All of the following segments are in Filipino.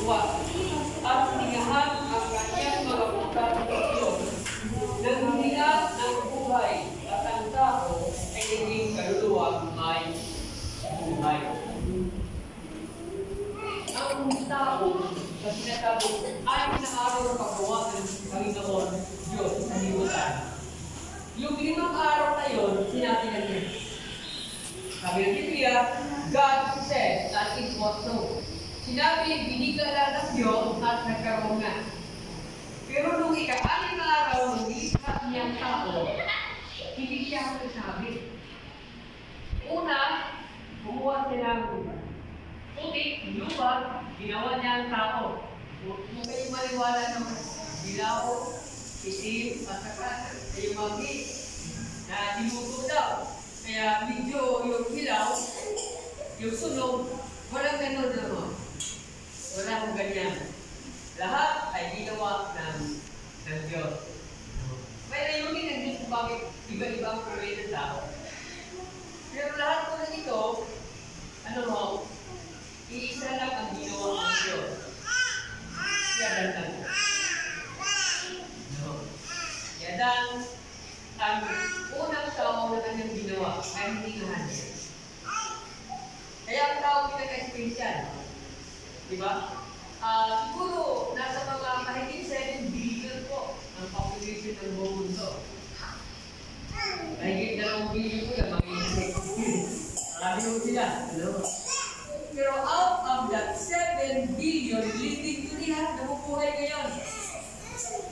ginawa at tingahan ang kanyang mga pagkakasyon nang hiniyak ng buhay at ang tao ay naging kaluluwang may buhay. Ang tao sa sinasabot ay inaaraw ng paggawa ng Panginoon Diyos sa libutan. Yung 5 araw na yun, sinabi na niya. Sabi ng Biblia, God said that it was so. Sinabi, binigala ng Diyos at nagkaroon na. Pero nung ika-6 na araw, nung ilikha niyang tao, hindi siya magsasabi. Una, bumuha siya ng putik, lupa, ginawa niya ang tao. Kung kayo maliwala ng dilaw, itim, at saka kayo magi, na diluto daw. Kaya medyo yung hilaw, yung sunog, walang ganun naman. Walang ganyan. Lahat ay ginawa ng Diyos. May layunin ng Diyos kung bakit iba-ibang pagawin ng tao. Pero lahat po ng ito, ano mo, iisa lang ang ginawa ng Diyos. Siya lang. No. Yadan, ang unang tao na kanyang ginawa ay hindi nga niya. Kaya ang tao pinaka-special. Diba? Siguro, nasa mga mahigit 7 billion po ang population ng buong mundo. Mahigit 2 billion po yung mga marami po sila. Ano? Pero out of that 7 billion living to lahat na bubuhay ngayon.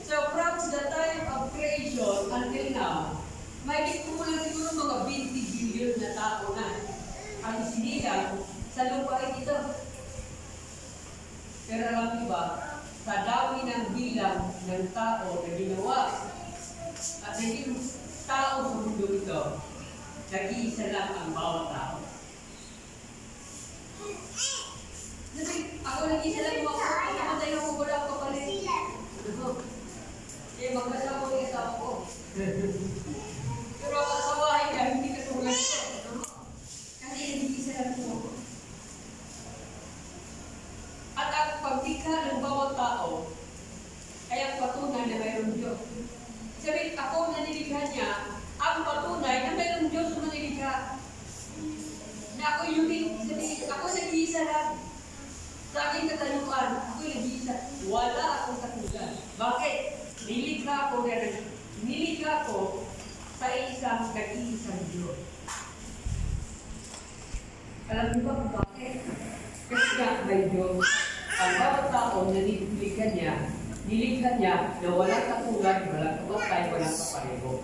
So from the time of creation until now, mahigit po lang siguro mga 20 billion na tao na ang sinilang sa lupain ito. Pero alam niyo ba, sa dami ng bilang ng tao na ginawa at naging tao sa mundo ito, nag-iisa lang ang bawat tao. Kasi ako nag-iisa lang namatay ako, wala ako kapalit. Eh, magkasama ko yung asawa ko. Pero ang asawahin niya, hindi katulad ko. Kasi nag-iisa lang ako. At ang pagdikha ng bawat tao ay ang patunay na mayroong Diyos. Sabi, ako na nilikha niya, ang patunay na mayroong Diyos na nilikha. Na ako unique, sabi, ako nag-iisa lang. Sa aking katayuan, ako nag-iisa. Wala akong katulad. Bakit? Nilikha ko sa isang nag-iisang Diyos. Alam niyo ba kung bakit? Kasi nga may Diyos. Ang bawat tao na nilikha niya na walang katulad, walang kabatay, walang kapareho.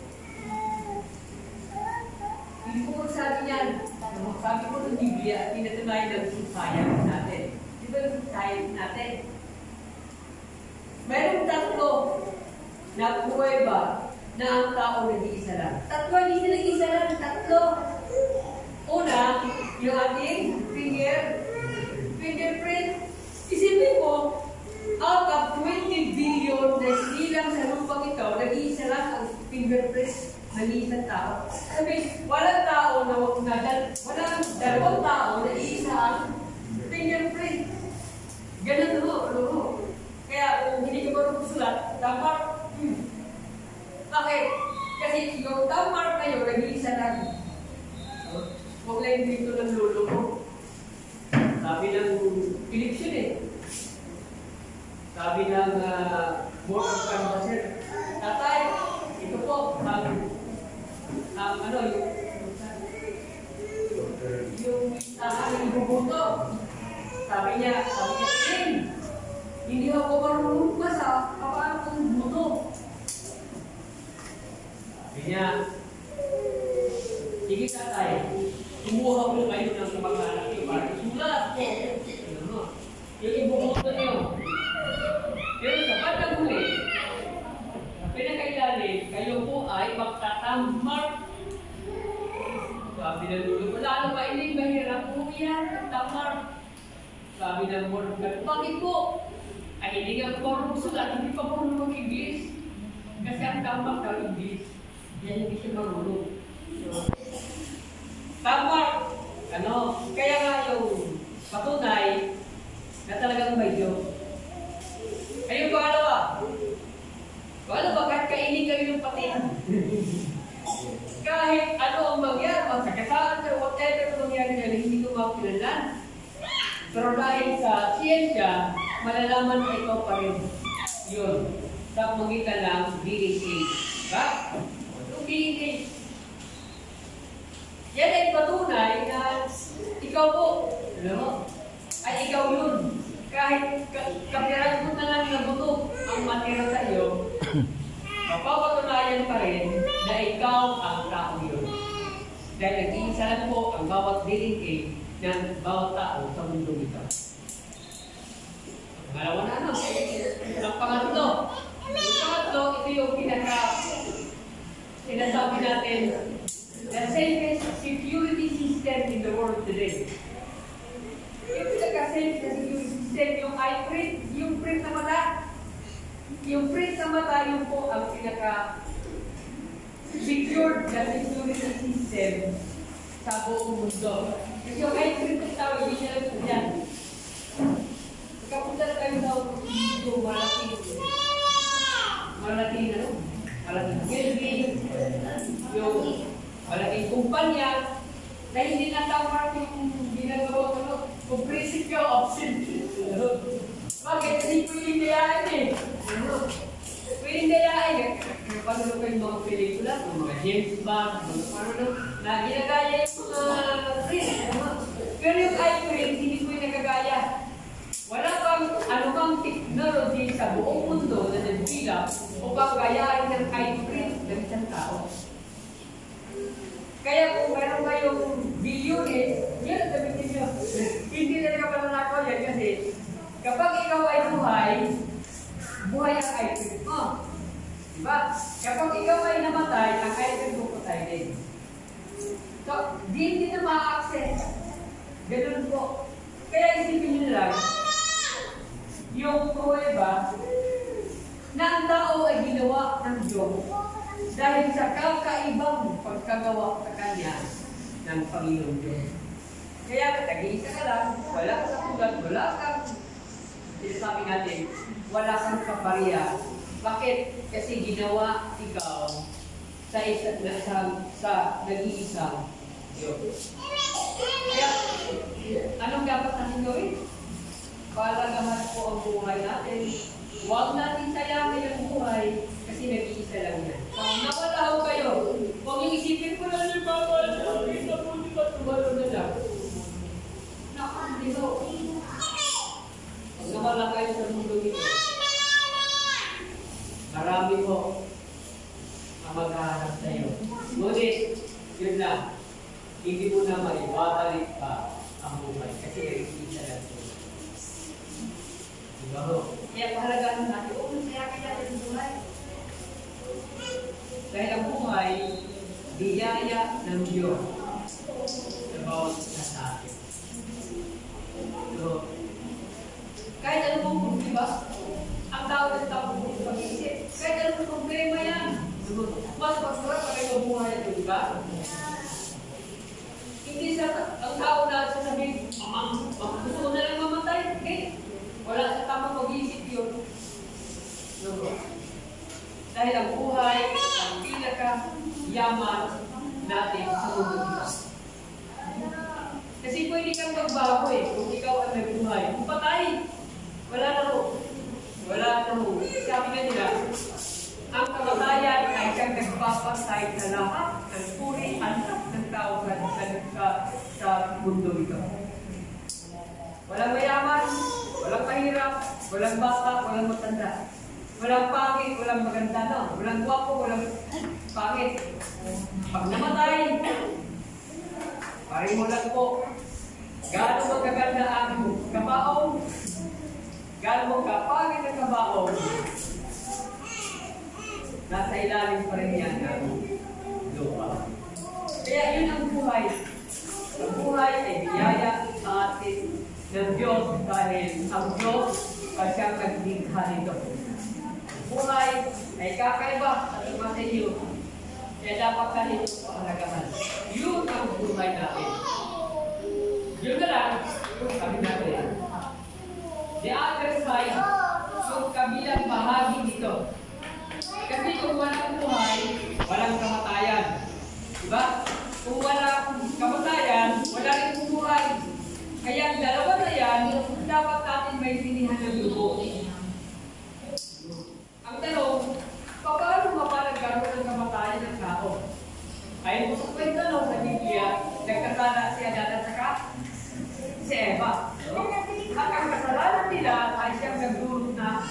Hindi ko magsabi niyan. Sabi ko ng Biblia at tinatunayan ng science natin. Di ba yung science natin? Mayroong 3 na pruweba na ang tao nag-iisa lang. 3, hindi sila nag-iisa lang. 3. Una, yung ating fingerprint. Isipin mo, out of 20 billion na sinilang sa lupang ito, nag-iisa lang ang fingerprint ng isang tao. Sabi, walang tao na walang 2 tao na iisa ang fingerprint. Ganun mo. Kaya kung hindi ka marunong sulat, tamar. Bakit? Kasi yung tamar na yun, nag-iisa lang. Huwag lang dito ng lolo mo. Sabi ng election Sabi ng board of canvasser, tatay, ito po, yung aking bubuto. Sabi niya, hindi ako marunong pa sa paano kong buto. Sabi niya, sige tatay, kumuha po kayo ng mga para isulat po. Yung ibubuto niyo. Pero sa bandang huli, sa pinakailalim, kayo po ay magtatamar. Sabi ng lulo, wala na ba ining mahirap po yan, tamar. Sabi ng Morgan, bakit po? Ay hindi nga marunong sulat, hindi pa marunong mag-English. Kasi ang tamar daw English. Yan hindi siya marunong. Tamar, kaya nga yung patunay na talagang may Diyos. Pero dahil sa siyensya, malalaman mo ikaw pa rin. Yun. Sa magitan ng DNA. Diba? Yung DNA. Yan ay patunay na ikaw po, alam mo, ay ikaw yun. Kahit kapirahan mo na lang na buto ang matira sa iyo, mapapatunayan pa rin na ikaw ang tao yun. Dahil nag-iisa lang po ang bawat DNA ng bawat tao sa mundo ito. Malawa na ano? Ang pangatlo. Yung pangatlo, ito yung sinasabi natin, the safest security system in the world today. Yung pinaka-safe na security system, yung eye print, yung print na mata. Yung print na mata, yun po ang pinaka-secured na security system sa buong mundo. Kasi yung eye print ng tao, hindi niya lang po yan. Pagkapunta na tayo sa mundo, malaking building, yung malaking kumpanya, na hindi na tawag yung ginagawa ko, compressive ka, option. Bakit? Kasi pwedeng dayaan eh. Pwedeng dayaan eh. Paano ko yung mga pelikula, yung mga James Bond, na ginagaya yung mga print. Pero yung eye print, hindi ko yung nagagaya. Wala pang anumang technology sa buong mundo na nagbilang upang gayahin ng eye print ng isang tao. Kaya kung meron kayong bilyones, yan ang sabihin nyo. Hindi na nakapananakaw yan kasi kapag ikaw ay buhay ang eye print mo. Diba? Kapag ikaw ay namatay, ang eye print mo patay din. So, hindi na ma-access. Ganun po. Kaya isipin nyo lang, yung pruweba na ang tao ay ginawa ng Diyos dahil sa kakaibang pagkagawa sa Kanya ng Panginoon Diyos. Kaya tag-iisa ka lang, wala kang katulad, wala kang, sinasabi natin, wala kang kapariya. Bakit? Kasi ginawa ikaw sa nag-iisang Diyos. Kaya, anong dapat natin gawin? Palagahan po ang buhay natin. Huwag natin sayangin ang buhay kasi nag-iisa lang yan. Pag nawala kayo, huwag yung isipin ko lang yung bawal na kita po, di ba tumalo na lang. Nakandito. Pag nawala kayo sa mundo nito, marami po ang maghahanap sa iyo. Ngunit, yun lang, hindi mo na maiwabalik pa ang buhay kasi nag-iisa lang ito. Kaya mahalagaan natin, masaya kaya natin buhay. Dahil ang buhay, biyaya ng Diyos sa bawat isa sa atin. So, kahit ano mong problema, ang tao ng tao mong pag-iisip, kahit ano mong problema yan, mas masarap pa rin ang buhay ito, di ba? Hindi sa ang tao na sasabihin, gusto ko na lang mamatay, okay? Wala sa tamang pag-iisip yun. Dahil ang buhay, ang pinaka-yaman natin sa mundo. Kasi pwede kang magbago eh, kung ikaw ang nagbuhay. Kung patay, wala na ho. Wala na ho. Sabi na nila, ang kamatayan ay kang nagpapatay sa lahat ng puri anak ng tao sa mundo ito. Walang mayaman, walang mahirap, walang bata, walang matanda. Walang pangit, walang maganda na. Walang guwapo, walang pangit. Pag namatay, parin mo lang po. Gano'ng magaganda ang kabaong, gano'ng kapangit ang kabaong, nasa ilalim pa rin yan ng lupa. Kaya yun ang buhay. Ang buhay ay biyaya sa atin ng Diyos dahil ang Diyos ay siyang naglikha nito. Buhay ay kakaiba at iba sa iyo. Kaya dapat ka nito pahalagahan. Yun ang buhay natin. Yun na lang, yung kami natin. The other side, yung kabilang bahagi nito. Kasi kung walang buhay, walang kamatayan. Diba? Kung walang kamatayan, wala rin buhay. Kaya ang dalawa na yan, dapat natin may sinihan ng dugo. Ang tanong, paano mapalagkaroon ng kamatayan ng tao? Ayon po sa kwento sa Biblia, nagkasala si Adan at saka si Eva. At ang kasalanan nila ay siyang nagdulot na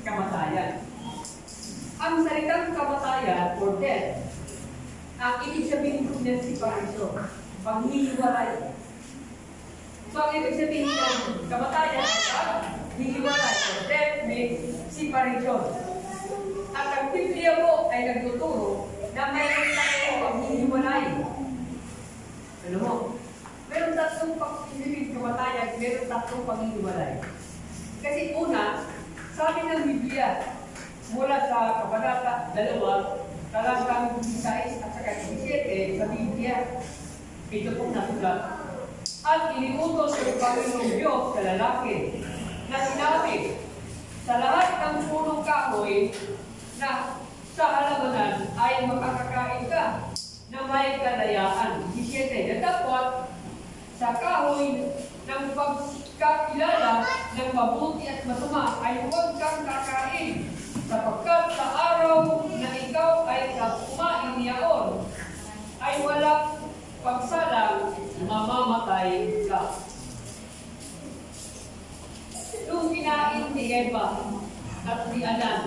kamatayan. Ang salitang kamatayan or death, ang ibig sabihin ko ng separation, paghihiwalay. So ang ibig sabihin ng kamatayan ay hihiwalay or death means separation. At ang Biblia po ay nagtuturo na mayroon tayo paghihiwalay. Ano mo? Meron tatlong pag-ibig kamatayan, meron tatlong paghihiwalay. Kasi una, sabi ng Biblia, mula sa Kabanata 2, talatang 16 at saka 17 sa Biblia, ito pong nasulat. At iniutos ng Panginoong Diyos sa lalaki na sinabi, sa lahat ng punong kahoy na sa halamanan ay makakakain ka na may kalayaan. 17. Na dapat sa kahoy ng pagkakilala ng mabuti at masama ay huwag kang kakain, sapagkat sa araw na ikaw ay kumain niyaon, ay walang pagsalang mamamatay ka. Nung kinain ni Eva at ni Adan,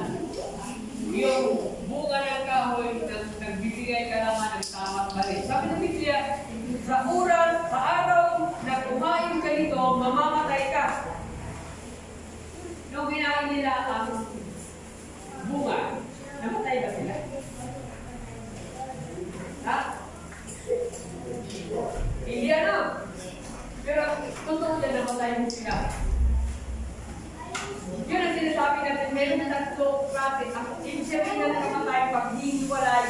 yung bunga ng kahoy nagbibigay kalaman ng tamang mali. Sabi ng Biblia, sa araw na kumain ka nito, mamamatay ka. Nung kinain nila ang bunga, namatay ba sila? Ha? Hindi ano. Pero totoo na namatay mo sila. Yun ang sinasabi natin, meron na tatlo klase. Ang ibig sabihin na namatay paghihiwalay.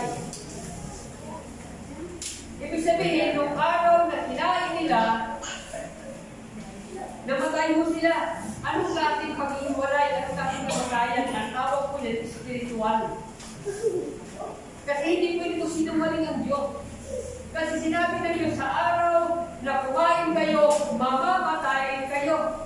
Ibig sabihin, nung araw na kinain nila, namatay mo sila. Anong klaseng paghihiwalay? Anong klaseng namatayan? Ang tawag po yan, spiritual. Kasi hindi pwede ko sinungaling ang Diyos. Kasi sinabi na Diyos, sa araw na kumain kayo, mamamatay kayo.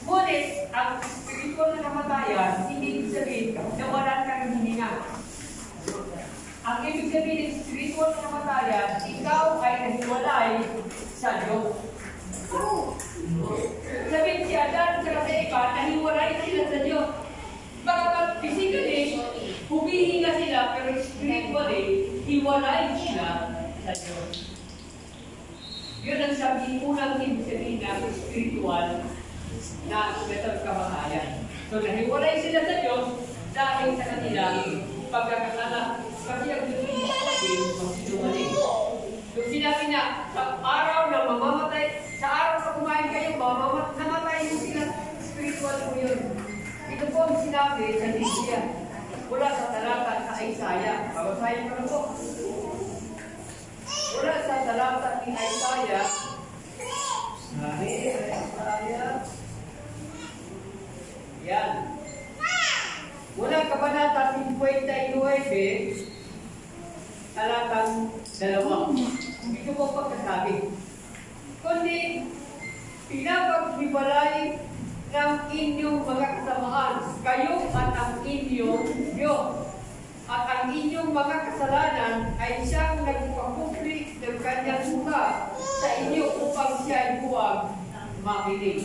Ngunit, ang spiritual na namatayan, hindi ibig sabihin na wala ka ng hininga. Ang ibig sabihin ng spiritual na namatayan, ikaw ay nahiwalay sa Diyos. Sabihin si Adan sa Eva, nahiwalay sila sa Diyos. Baka physically, humihinga sila, pero spiritually, hiwalay sila sa Diyos. Yun ang sabihin, unang ibig sabihin na spiritual na metod kamatayan. So, nahiwalay sila sa Diyos dahil sa kanilang pagkakasala. Kasi ang Diyos ay magsinungaling. Yung sinabi niya, sa araw na mamamatay, sa araw sa kumain kayo, namatay mo sila. Spiritual po yun. Ito po ang sinabi sa Biblia. Mula sa talata sa Isaiah. Babasahin ko na po. Mula sa talata ni Isaiah. Yan. Mula Kabanata 59, talatang 2. Ito po pagkasabi. Kundi, pinapaghiwalay ng inyong mga kasamaan, kayo at ang inyong Diyos. At ang inyong mga kasalanan ay siyang nagpapupli ng kanyang mukha sa inyo upang siya ay huwag makinig.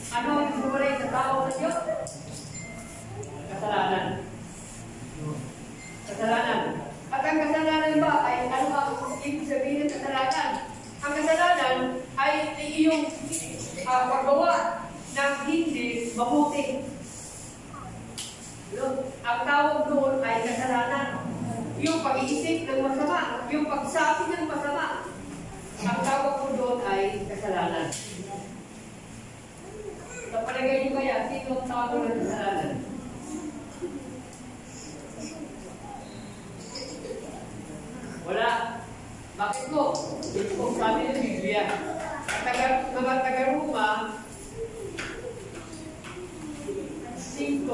Ano ang hiwalay sa tao sa Diyos? Kasalanan. Kasalanan. At ang kasalanan ba ay ano ang ibig sabihin ng kasalanan? Ang kasalanan ay iyong paggawa ng hindi mabuti. Ang tawag doon ay kasalanan. Yung pag-iisip ng masama, yung pagsabi ng masama, ang tawag ko doon ay kasalanan. Sa palagay niyo kaya, sino ang tawag ng kasalanan? Wala. Bakit po? Ito po sabi ng Biblia. Mga taga-Roma, 5